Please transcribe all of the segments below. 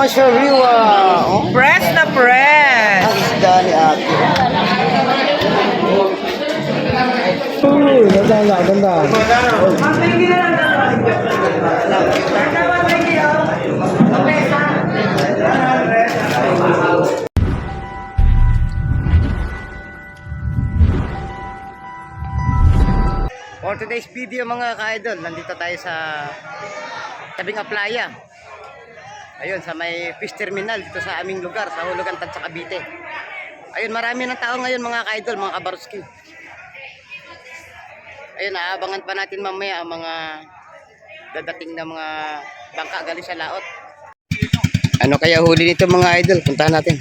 Sariwa. Oh, Press na press. ang isda ni ate. Ganda. For today's video mga ka-idol, nandito tayo sa tabing playa. Ayun, sa may fish terminal dito sa aming lugar, sa Hulugan Tan sa Cavite. Ayun, marami ng tao ngayon mga ka-idol, mga kabaruski. Ayun, aabangan pa natin mamaya ang mga dadating na mga bangka galing sa laot. Ano kaya huli nito mga idol? Puntahan natin.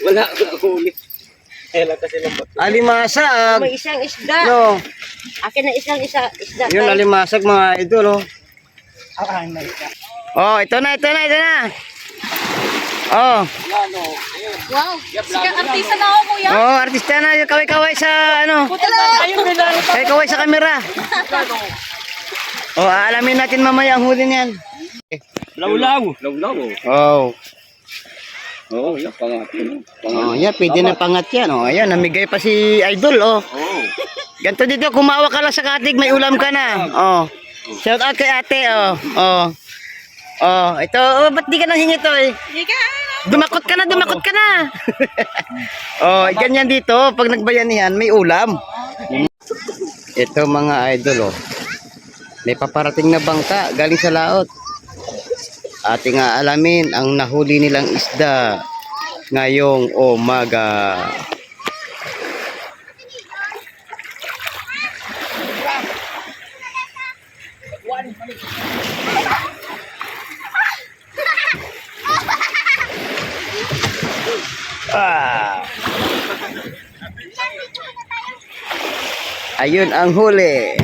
Wala huli. Alimasag. May isang isda. No. Akin na isda. Yun, alimasag mga idol. Oh, oh ito na. Oh. Wow. Sikat artista na ako, kuya. Oh, artista na. Kaway-kaway sa ano. Kaway sa kamera. Oh, aalamin natin mamaya ang huli niyan. Lawlaw. Oh. Oo, yan pangat. Oh, yan, pwede na pangat yan. Oh, ayan, namigay pa si Idol, oh. Oo. Ganto dito, kumawa ka lang sa katig, may ulam ka na. Oh. Shout out kay ate, oh. Oh. Oh, ito, oh, ba't di ka nang hingi to, eh? Dumakot ka na. Oh, ganyan dito, pag nagbayanihan, may ulam. Ito mga idol, oh. May paparating na bangka, galing sa laot. Ating aalamin ang nahuli nilang isda ngayong umaga. Ayun ang huli.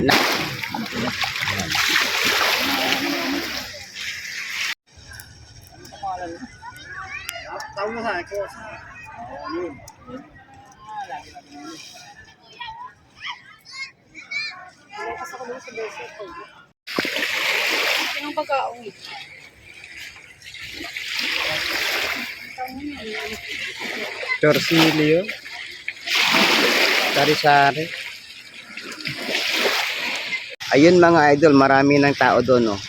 Torsilyo, sari-sari. Ayun mga idol, marami ng tao doon, oh.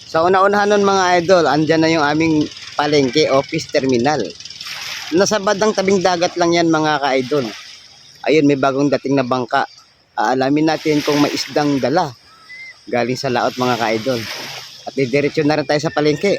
Sa una-unahan nun mga idol, andyan na yung aming palengke office terminal. Nasa bandang tabing dagat lang yan mga ka-idol. Ayun, may bagong dating na bangka. Aalamin natin kung may isdang dala galing sa laot mga ka-idol. At didiretso na rin tayo sa palengke.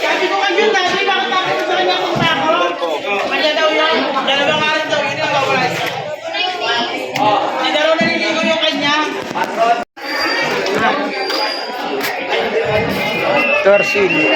Sabi ko kayo na, di ba katapos sa kanya kung tako? Kanya daw yun, dalawang araw daw yun ang wala. Hindi daw naliligo yung kanya. Torsilyo.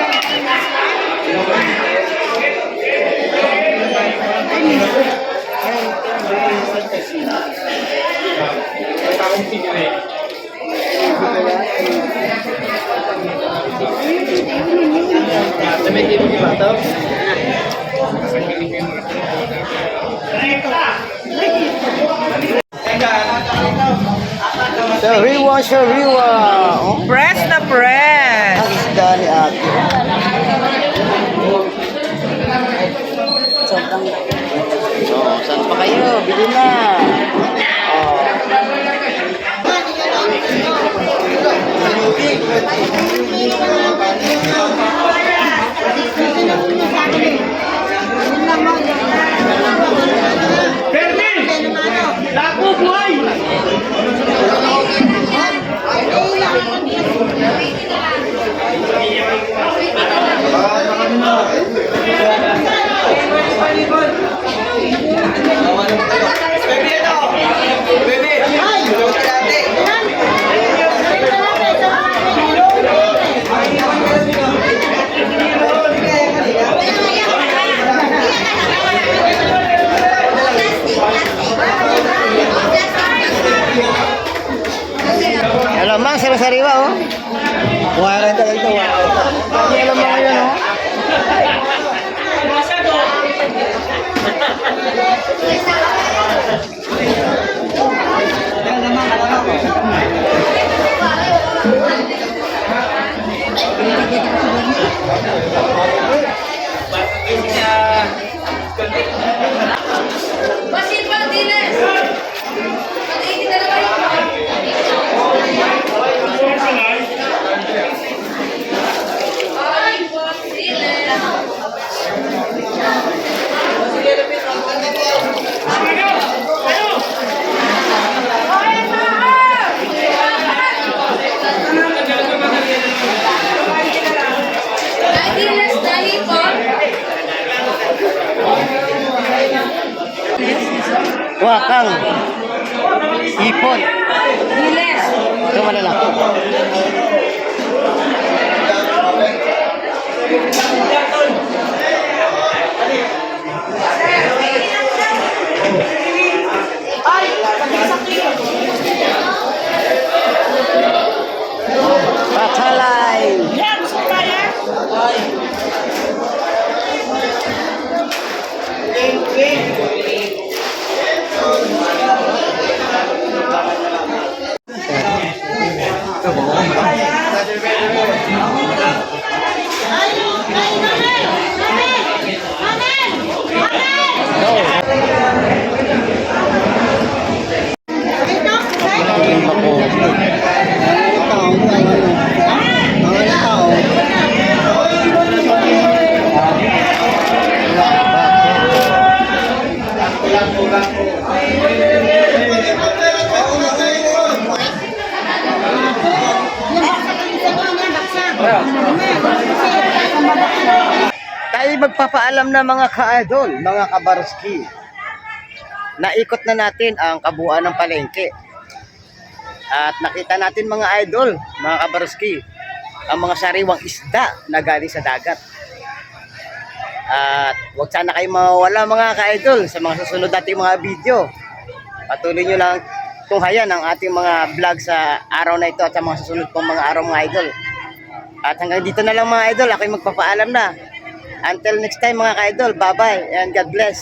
Sariwa. Oh, Press na press. ang isda ni ate. Oh, saan pa kayo? Bili na. Oh. Alam mo, sariwa oh. Wala ka talaga. Alam mo ngayon oh. Basin Martinez! Pag-iinit na naman yung Ay, Martinez! Martinez dahil po. Wakang. Ipon. Diles. Ito malalaki. Pachalay. Yan, gusto mo kaya? Tayo magpapaalam na mga ka-idol, mga kabaroski. Naikot na natin ang kabuuan ng palengke. At nakita natin mga idol, mga kabaroski, ang mga sariwang isda na galing sa dagat. At huwag sana kayo mawawala mga ka-idol sa mga susunod nating mga video. Patuloy nyo lang tunghayan ang ating mga vlog sa araw na ito at sa mga susunod pong mga araw mga idol. At hanggang dito na lang mga idol, ako'y magpapaalam na. Until next time mga ka-idol, bye-bye and God bless.